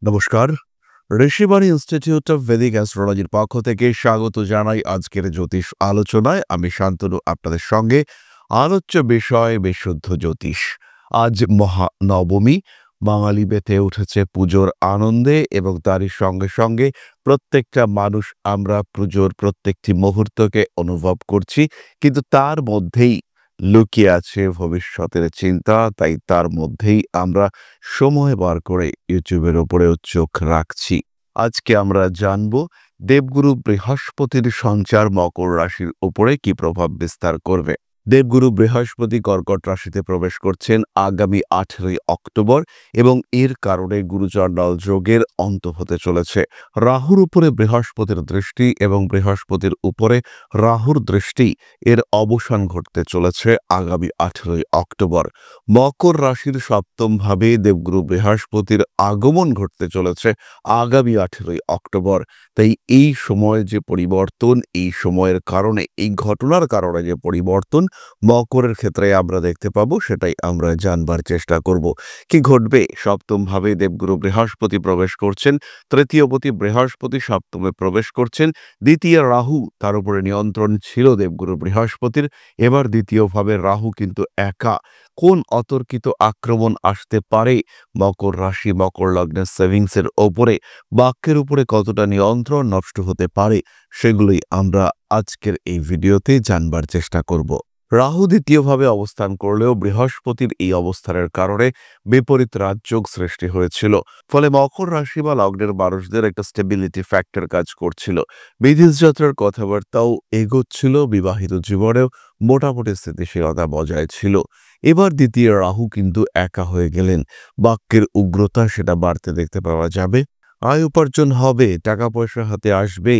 নমস্কার। Rishibani institute of Vedic অ্যাস্ট্রোলজির পক্ষ থেকে স্বাগত জানাই আজকের জ্যোতিষ আলোচনায়। আমি শান্তনু আপনাদের সঙ্গে। আলোচ্য বিষয় বিশুদ্ধ জ্যোতিষ। আজ মহানবমী। বাঙালি মেতে উঠেছে পুজোর আনন্দে এবং তারই সঙ্গে সঙ্গে প্রত্যেকটা মানুষ আমরা পুজোর প্রত্যেকটি মুহূর্তকে অনুভব করছি, কিন্তু তার মধ্যেই লুকিয়ে আছে ভবিষ্যতের চিন্তা। তাই তার মধ্যেই আমরা সময় বার করে ইউটিউবের উপরেও চোখ রাখছি। আজকে আমরা জানব দেবগুরু বৃহস্পতির সঞ্চার মকর রাশির উপরে কি প্রভাব বিস্তার করবে। দেবগুরু বৃহস্পতি কর্কট রাশিতে প্রবেশ করছেন আগামী 18 অক্টোবর এবং এর কারণে গুরুচণ্ডাল যোগের অন্ত হতে চলেছে। রাহুর উপরে বৃহস্পতির দৃষ্টি এবং বৃহস্পতির উপরে রাহুর দৃষ্টি এর অবসান ঘটতে চলেছে আগামী 18 অক্টোবর। মকর রাশির সপ্তম ভাবে দেবগুরু বৃহস্পতির আগমন ঘটতে চলেছে আগামী 18 অক্টোবর। তাই এই সময়ের যে পরিবর্তন, এই সময়ের কারণে, এই ঘটনার কারণে যে পরিবর্তন মকরের ক্ষেত্রে আমরা দেখতে পাবো, সেটাই আমরা জানবার চেষ্টা করব। কি ঘটবে? সপ্তম ভাবে দেবগুরু বৃহস্পতি প্রবেশ করছেন, তৃতীয়পতি বৃহস্পতি সপ্তমে প্রবেশ করছেন, দ্বিতীয় রাহু, তার উপরে নিয়ন্ত্রণ ছিল দেবগুরু বৃহস্পতির। এবার দ্বিতীয়ভাবে রাহু কিন্তু একা। কোন অতর্কিত আক্রমণ আসতে পারে মকর রাশি মকর লগ্নের সেভিংসের ওপরে, বাক্যের উপরে কতটা নিয়ন্ত্রণ নষ্ট হতে পারে, সেগুলোই আমরা আজকের এই ভিডিওতে জানবার চেষ্টা করব। রাহু দ্বিতীয়ভাবে অবস্থান করলেও বৃহস্পতির এই অবস্থানের কারণে বিপরীত রাজযোগ সৃষ্টি হয়েছিল। ফলে মকর রাশি বা লগ্নের মানুষদের একটা স্টেবিলিটি ফ্যাক্টর কাজ করছিল। বিদেশ যাত্রার কথাবার্তাও এগোচ্ছিল, বিবাহিত জীবনেও মোটামুটি স্থিতিশীলতা বজায় ছিল। এবার দ্বিতীয় রাহু কিন্তু একা হয়ে গেলেন। বাক্যের উগ্রতা সেটা বাড়তে দেখতে পাওয়া যাবে। আয় উপার্জন হবে, টাকা পয়সা হাতে আসবে,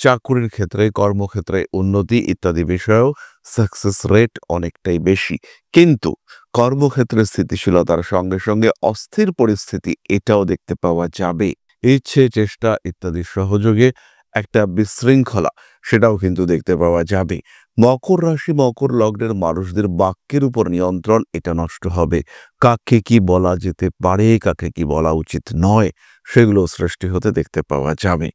চাকুরির ক্ষেত্রে কর্মক্ষেত্রে উন্নতি ইত্যাদি বিষয়েও সাকসেস রেট অনেকটাই বেশি। কিন্তু কর্মক্ষেত্রে স্থিতিশীলতার সঙ্গে সঙ্গে অস্থির পরিস্থিতি এটাও দেখতে পাওয়া যাবে। ইচ্ছে চেষ্টা ইত্যাদি সহযোগে একটা বিশৃঙ্খলা সেটাও কিন্তু দেখতে পাওয়া যাবে। মকর রাশি মকর লগ্নের মানুষদের বাক্যের উপর নিয়ন্ত্রণ এটা নষ্ট হবে। কাকে কি বলা যেতে পারে, কাকে কি বলা উচিত নয়, সেগুলো সৃষ্টি হতে দেখতে পাওয়া যাবে।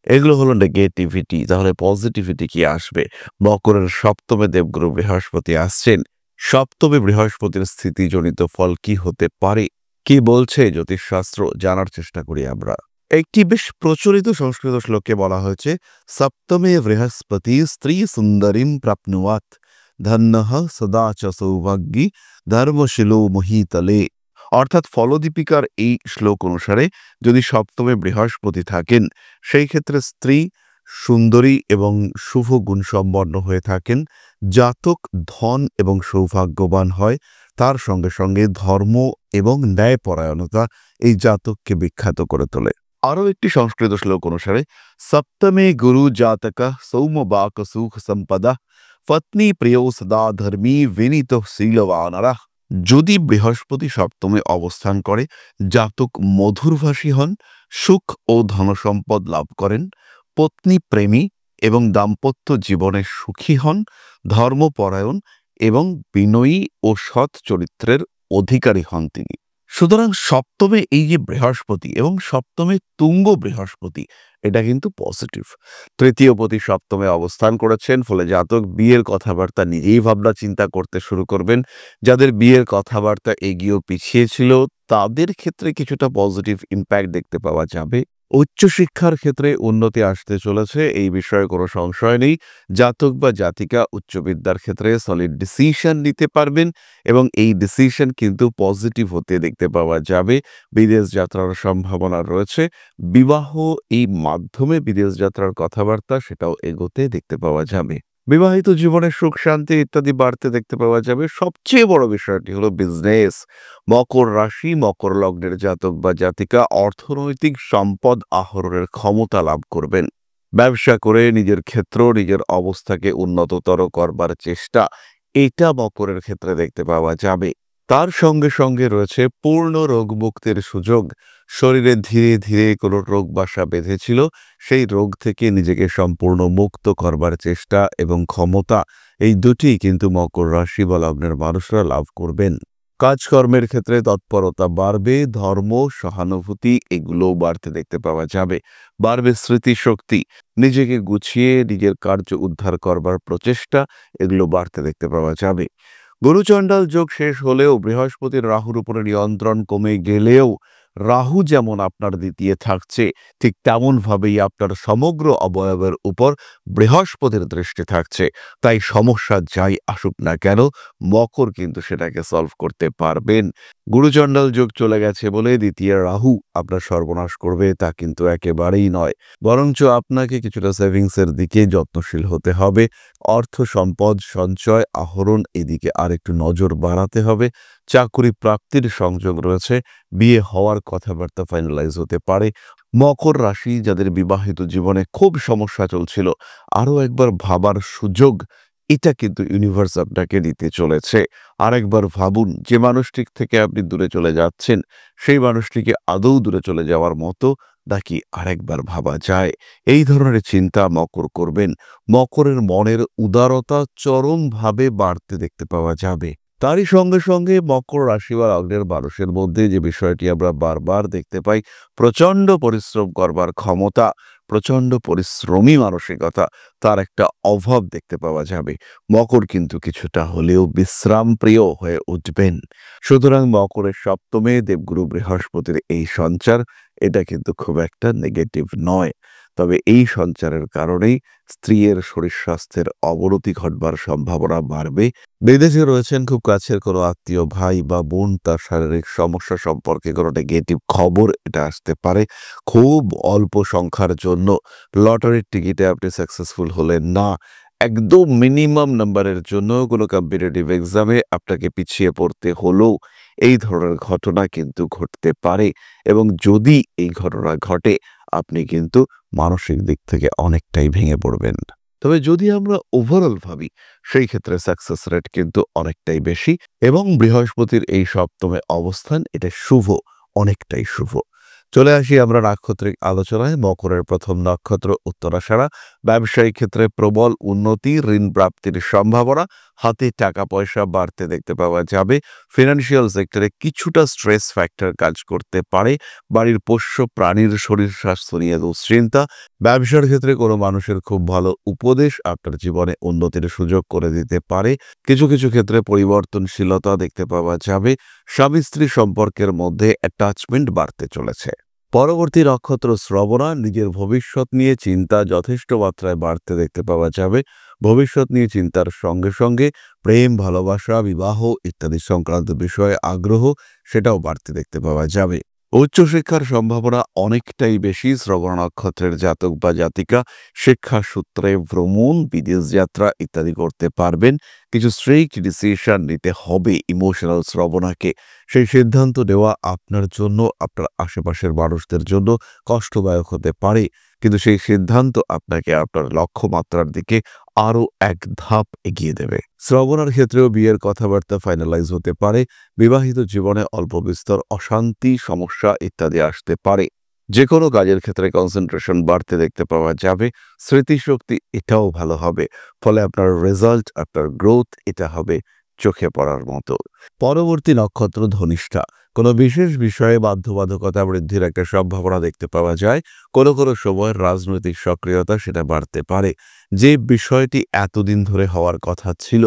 এগুলো হলো নেগেটিভিটি। তাহলে পজিটিভিটি কি আসবে? মকরের সপ্তমে দেবগুরু বৃহস্পতি আসছেন। সপ্তমে বৃহস্পতির স্থিতিজনিত ফল কি হতে পারে, কি বলছে জ্যোতিষশাস্ত্র, জানার চেষ্টা করি আমরা। একটি বেশ প্রচলিত সংস্কৃত শ্লোকে বলা হয়েছে, সপ্তমে বৃহস্পতি স্ত্রী সুন্দরীম প্রাপ্নুয়াত ধন্যঃ সদা চ সৌভাগ্যী ধর্মশীলো মহীতলে। অর্থাৎ ফলদীপিকার এই শ্লোক অনুসারে যদি সপ্তমে বৃহস্পতি থাকেন, সেই ক্ষেত্রে স্ত্রী সুন্দরী এবং শুভ গুণসম্পন্ন হয়ে থাকেন, জাতক ধন এবং সৌভাগ্যবান হয়, তার সঙ্গে সঙ্গে ধর্ম এবং ন্যায়পরায়ণতা এই জাতককে বিখ্যাত করে তোলে। আরও একটি সংস্কৃত শ্লোক অনুসারে, সপ্তমে গুরু জাতকা সৌমবাক সুখ সম্পদা পত্নী প্রিয় সদা ধর্মী বিনীত শীলবানারা। যদি বৃহস্পতি সপ্তমে অবস্থান করে, জাতক মধুরভাষী হন, সুখ ও ধনসম্পদ লাভ করেন, পত্নী প্রেমী এবং দাম্পত্য জীবনে সুখী হন, ধর্মপরায়ণ এবং বিনয়ী ও সৎ চরিত্রের অধিকারী হন তিনি। সুতরাং সপ্তমে এই যে বৃহস্পতি এবং সপ্তমে তুঙ্গ বৃহস্পতি, এটা কিন্তু পজিটিভ। তৃতীয়পতি সপ্তমে অবস্থান করেছেন, ফলে জাতক বিয়ের কথাবার্তা নিজেই ভাবনা চিন্তা করতে শুরু করবেন। যাদের বিয়ের কথাবার্তা এগিয়েও পিছিয়ে ছিল, তাদের ক্ষেত্রে কিছুটা পজিটিভ ইম্প্যাক্ট দেখতে পাওয়া যাবে। উচ্চশিক্ষার ক্ষেত্রে উন্নতি আসতে চলেছে, এই বিষয়ে কোনো সংশয় নেই। জাতক বা জাতিকা উচ্চবিদ্যার ক্ষেত্রে সলিড ডিসিশন নিতে পারবেন এবং এই ডিসিশন কিন্তু পজিটিভ হতে দেখতে পাওয়া যাবে। বিদেশ যাত্রার সম্ভাবনা রয়েছে। বিবাহ এই মাধ্যমে বিদেশ যাত্রার কথাবার্তা সেটাও এগোতে দেখতে পাওয়া যাবে। বিবাহিত জীবনে সুখ শান্তি ইত্যাদি বাড়তে দেখতে পাওয়া যাবে। সবচেয়ে বড় বিষয়টি হলো বিজনেস। মকর রাশি মকর লগ্নের জাতক বা জাতিকা অর্থনৈতিক সম্পদ আহরণের ক্ষমতা লাভ করবেন। ব্যবসা করে নিজের ক্ষেত্র নিজের অবস্থাকে উন্নততর করবার চেষ্টা, এটা মকরের ক্ষেত্রে দেখতে পাওয়া যাবে। তার সঙ্গে সঙ্গে রয়েছে পূর্ণ রোগ মুক্তির সুযোগ। শরীরে ধীরে ধীরে কোনো রোগ বাসা বেঁধেছিল, সেই রোগ থেকে নিজেকে সম্পূর্ণ মুক্ত করবার চেষ্টা এবং ক্ষমতা, এই দুটি কিন্তু মকর রাশি বা লগ্নের মানুষরা লাভ করবেন। কাজকর্মের ক্ষেত্রে তৎপরতা বাড়বে, ধর্ম, সহানুভূতি এগুলোও বাড়তে দেখতে পাওয়া যাবে। বাড়বে স্মৃতিশক্তি, নিজেকে গুছিয়ে নিজের কার্য উদ্ধার করবার প্রচেষ্টা এগুলো বাড়তে দেখতে পাওয়া যাবে। গুরুচণ্ডাল যোগ শেষ হলেও বৃহস্পতির রাহুর উপরে নিয়ন্ত্রণ কমে গেলেও রাহু যেমন আপনার দ্বিতীয় থাকছে, ঠিক তেমনভাবেই আপনার সমগ্র অবয়বের উপর বৃহস্পতির দৃষ্টি থাকছে। তাই সমস্যা যাই আসুক না কেন, মকর কিন্তু সেটাকে সলভ করতে পারবেন। গুরুচণ্ডাল যোগ চলে গেছে বলে দ্বিতীয় রাহু আপনার সর্বনাশ করবে তা কিন্তু একেবারেই নয়, বরঞ্চ আপনাকে কিছুটা সেভিংসের দিকে যত্নশীল হতে হবে। অর্থ সম্পদ সঞ্চয় আহরণ এদিকে আর একটু নজর বাড়াতে হবে। চাকরি প্রাপ্তির সংযোগ রয়েছে, বিয়ে হওয়ার কথাবার্তা ফাইনালাইজ হতে পারে। মকর রাশি যাদের বিবাহিত জীবনে খুব সমস্যা চলছিল, আরও একবার ভাবার সুযোগ এটা কিন্তু ইউনিভার্স আপনাকে দিতে চলেছে। আরেকবার ভাবুন, যে মানুষটির থেকে আপনি দূরে চলে যাচ্ছেন সেই মানুষটিকে আদৌ দূরে চলে যাওয়ার মতো নাকি আরেকবার ভাবা যায়, এই ধরনের চিন্তা মকর করবেন। মকরের মনের উদারতা চরমভাবে বাড়তে দেখতে পাওয়া যাবে। তারই সঙ্গে সঙ্গে মকর রাশি বা লগ্নের মানুষের মধ্যে যে বিষয়টি আমরা বারবার দেখতে পাই, প্রচণ্ড পরিশ্রম করবার ক্ষমতা, প্রচণ্ড পরিশ্রমী মানসিকতা, তার একটা অভাব দেখতে পাওয়া যাবে। মকর কিন্তু কিছুটা হলেও বিশ্রাম প্রিয় হয়ে উঠবেন। সুতরাং মকরের সপ্তমে দেবগুরু বৃহস্পতির এই সঞ্চার এটা কিন্তু খুব একটা নেগেটিভ নয়। তবে এই সঞ্চারের কারণেই স্ত্রীর শরীর স্বাস্থ্যের অবনতি ঘটবার সম্ভাবনা বাড়বে। বিদেশে রয়েছেন খুব কাছের কোনো আত্মীয় ভাই বা বোন, তার শারীরিক সমস্যা সম্পর্কে কোনো নেগেটিভ খবর এটা আসতে পারে। খুব অল্প সংখ্যার জন্য লটারির টিকিটে আপনি সাকসেসফুল হলেন না, একদম মিনিমাম নাম্বারের জন্য কোনো কম্পিটিটিভ এক্সামে আপনাকে পিছিয়ে পড়তে হলো, এই ধরনের ঘটনা কিন্তু ঘটতে পারে। এবং যদি এই ঘটনা ঘটে, আপনি কিন্তু মানসিক দিক থেকে অনেকটাই ভেঙে পড়বেন। তবে যদি আমরা ওভারঅল ভাবি, সেই ক্ষেত্রে সাকসেস রেট কিন্তু অনেকটাই বেশি। এবং বৃহস্পতির এই সপ্তমে অবস্থান এটা শুভ, অনেকটাই শুভ। চলে আসি আমরা নাক্ষত্রিক আলোচনায়। মকরের প্রথম নক্ষত্র উত্তরাষাঢ়া। ব্যবসায়িক ক্ষেত্রে প্রবল উন্নতি, ঋণ প্রাপ্তির সম্ভাবনা, হাতে টাকা পয়সা বাড়তে দেখতে পাওয়া যাবে। ফিনান্সিয়াল সেক্টরে কিছুটা স্ট্রেস ফ্যাক্টর কাজ করতে পারে। বাড়ির পোষ্য প্রাণীর শরীর স্বাস্থ্য নিয়ে দুশ্চিন্তা। ব্যবসার ক্ষেত্রে কোনো মানুষের খুব ভালো উপদেশ আপনার জীবনে উন্নতির সুযোগ করে দিতে পারে। কিছু কিছু ক্ষেত্রে পরিবর্তনশীলতা দেখতে পাওয়া যাবে। স্বামী স্ত্রী সম্পর্কের মধ্যে অ্যাটাচমেন্ট বাড়তে চলেছে। পরবর্তী নক্ষত্র শ্রবণা। নিজের ভবিষ্যৎ নিয়ে চিন্তা যথেষ্ট মাত্রায় বাড়তে দেখতে পাওয়া যাবে। ভবিষ্যৎ নিয়ে চিন্তার সঙ্গে সঙ্গে প্রেম, ভালোবাসা, বিবাহ ইত্যাদি সংক্রান্ত বিষয়ে আগ্রহ সেটাও বাড়তে দেখতে পাওয়া যাবে। উচ্চশিক্ষার সম্ভাবনা অনেকটাই বেশি শ্রবণ নক্ষত্রের জাতক বা জাতিকা। শিক্ষা সূত্রে ভ্রমণ, বিদেশ যাত্রা ইত্যাদি করতে পারবেন। কিছু স্ট্রিক্ট ডিসিশন নিতে হবে ইমোশনাল শ্রবণাকে। সেই সিদ্ধান্ত নেওয়া আপনার জন্য, আপনার আশেপাশের মানুষদের জন্য কষ্টদায়ক হতে পারে, কিন্তু সেই সিদ্ধান্ত আপনাকে আপনার লক্ষ্যমাত্রার দিকে আরও এক ধাপ এগিয়ে দেবে। শ্রবণার ক্ষেত্রেও বিয়ের কথাবার্তা ফাইনালাইজ হতে পারে। বিবাহিত জীবনে অল্প বিস্তর অশান্তি, সমস্যা ইত্যাদি আসতে পারে। যে কোনো কাজের ক্ষেত্রে কনসেন্ট্রেশন বাড়তে দেখতে পাওয়া যাবে। স্মৃতিশক্তি এটাও ভালো হবে। ফলে আপনার রেজাল্ট, আপনার গ্রোথ এটা হবে চোখে পড়ার মতো। পরবর্তী নক্ষত্র ধনিষ্ঠা। কোনো বিশেষ বিষয়ে বাধ্যবাধকতা বৃদ্ধির একটা সম্ভাবনা দেখতে পাওয়া যায়। কোনো কোনো সময় রাজনৈতিক সক্রিয়তা সেটা বাড়তে পারে। যে বিষয়টি এতদিন ধরে হওয়ার কথা ছিল,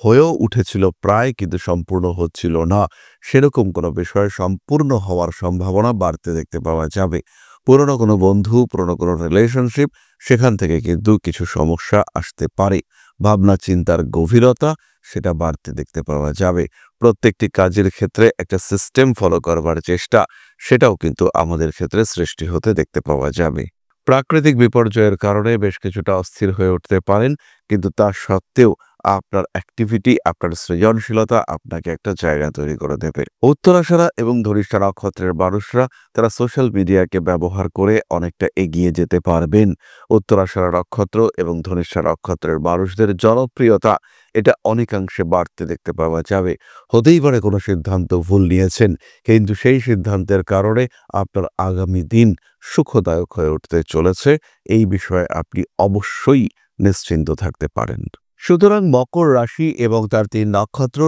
হয়েও উঠেছিল প্রায়, কিন্তু সম্পূর্ণ হচ্ছিল না, সেরকম কোনো বিষয় সম্পূর্ণ হওয়ার সম্ভাবনা বাড়তে দেখতে পাওয়া যাবে। পুরনো কোনো বন্ধু, পুরনো কোনো রিলেশনশিপ, সেখান থেকে কিন্তু কিছু সমস্যা আসতে পারে। ভাবনা চিন্তার গভীরতা সেটা বাড়তে দেখতে পাওয়া যাবে। প্রত্যেকটি কাজের ক্ষেত্রে একটা সিস্টেম ফলো করবার চেষ্টা সেটাও কিন্তু আমাদের ক্ষেত্রে সৃষ্টি হতে দেখতে পাওয়া যাবে। প্রাকৃতিক বিপর্যয়ের কারণে বেশ কিছুটা অস্থির হয়ে উঠতে পারেন, কিন্তু তা সত্ত্বেও আপনার অ্যাক্টিভিটি, আপনার সৃজনশীলতা আপনাকে একটা জায়গা তৈরি করে দেবে। উত্তরাষাঢ়া এবং ধনিষ্ঠা নক্ষত্রের মানুষরা তারা সোশ্যাল মিডিয়াকে ব্যবহার করে অনেকটা এগিয়ে যেতে পারবেন। উত্তরাষাঢ়া নক্ষত্র এবং ধনিষ্ঠা নক্ষত্রের মানুষদের জনপ্রিয়তা এটা অনেকাংশে বাড়তে দেখতে পাওয়া যাবে। হতেই পারে কোনো সিদ্ধান্ত ভুল নিয়েছেন, কিন্তু সেই সিদ্ধান্তের কারণে আপনার আগামী দিন সুখদায়ক হয়ে উঠতে চলেছে। এই বিষয়ে আপনি অবশ্যই নিশ্চিন্ত থাকতে পারেন। সুতরাং মকর রাশি এবং তার ৩ নক্ষত্র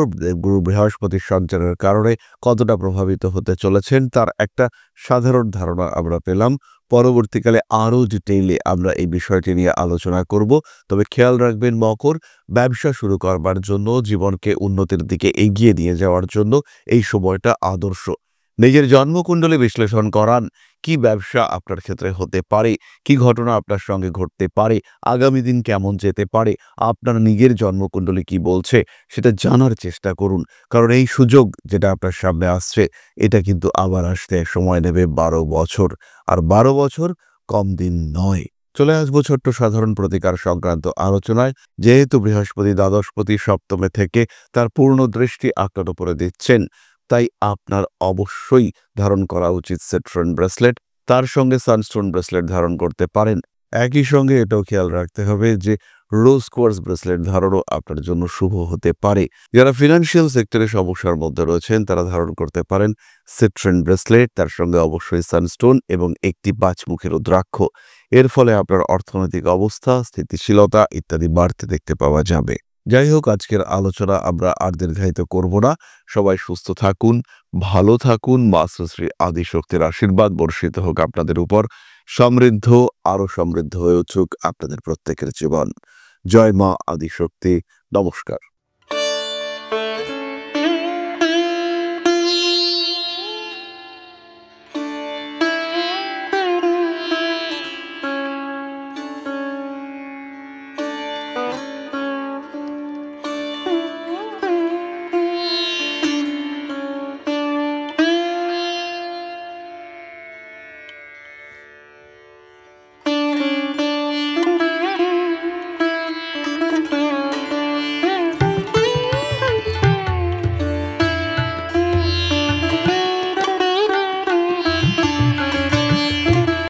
গুরু বৃহস্পতির সঞ্চারের কারণে কতটা প্রভাবিত হতে চলেছেন তার একটা সাধারণ ধারণা আমরা পেলাম। পরবর্তীকালে আরও ডিটেইলে আমরা এই বিষয়টি নিয়ে আলোচনা করব। তবে খেয়াল রাখবেন মকর, ব্যবসা শুরু করবার জন্য, জীবনকে উন্নতির দিকে এগিয়ে নিয়ে যাওয়ার জন্য এই সময়টা আদর্শ। নিজের জন্মকুণ্ডলী বিশ্লেষণ করান। কি ব্যবসা আপনার ক্ষেত্রে হতে পারে, কি ঘটনা আপনার সঙ্গে ঘটতে পারে, আগামী দিন কেমন যেতে পারে, আপনার নিজের জন্মকুণ্ডলী কি বলছে সেটা জানার চেষ্টা করুন। কারণ এই সুযোগ যেটা আপনার সামনে আসছে এটা কিন্তু আবার আসতে সময় নেবে ১২ বছর। আর ১২ বছর কম দিন নয়। চলে আসবো ছোট্ট সাধারণ প্রতিকার সংক্রান্ত আলোচনায়। যেহেতু বৃহস্পতি দ্বাদশপতি সপ্তমে থেকে তার পূর্ণ দৃষ্টি আপনার উপরে দিচ্ছেন, তাই আপনার অবশ্যই ধারণ করা উচিত সেট্রন ব্রেসলেট। তার সঙ্গে সানস্টোন ব্রেসলেট ধারণ করতে পারেন। একই সঙ্গে এটাও খেয়াল রাখতে হবে যে রোজ কোয়ার্টজ ব্রেসলেট ধারণও আপনার জন্য শুভ হতে পারে। যারা ফিনান্সিয়াল সেক্টরে সমস্যার মধ্যে রয়েছেন তারা ধারণ করতে পারেন সেট্রন ব্রেসলেট, তার সঙ্গে অবশ্যই সানস্টোন এবং একটি ৫ মুখের রুদ্রাক্ষ। এর ফলে আপনার অর্থনৈতিক অবস্থা, স্থিতিশীলতা ইত্যাদি বাড়তে দেখতে পাওয়া যাবে। যাই হোক, আজকের আলোচনা আমরা আর দীর্ঘায়িত করব না। সবাই সুস্থ থাকুন, ভালো থাকুন। মা শ্রী আদিশক্তির আশীর্বাদ বর্ষিত হোক আপনাদের উপর। সমৃদ্ধ, আরো সমৃদ্ধ হয়ে উঠুক আপনাদের প্রত্যেকের জীবন। জয় মা আদিশক্তি। নমস্কার।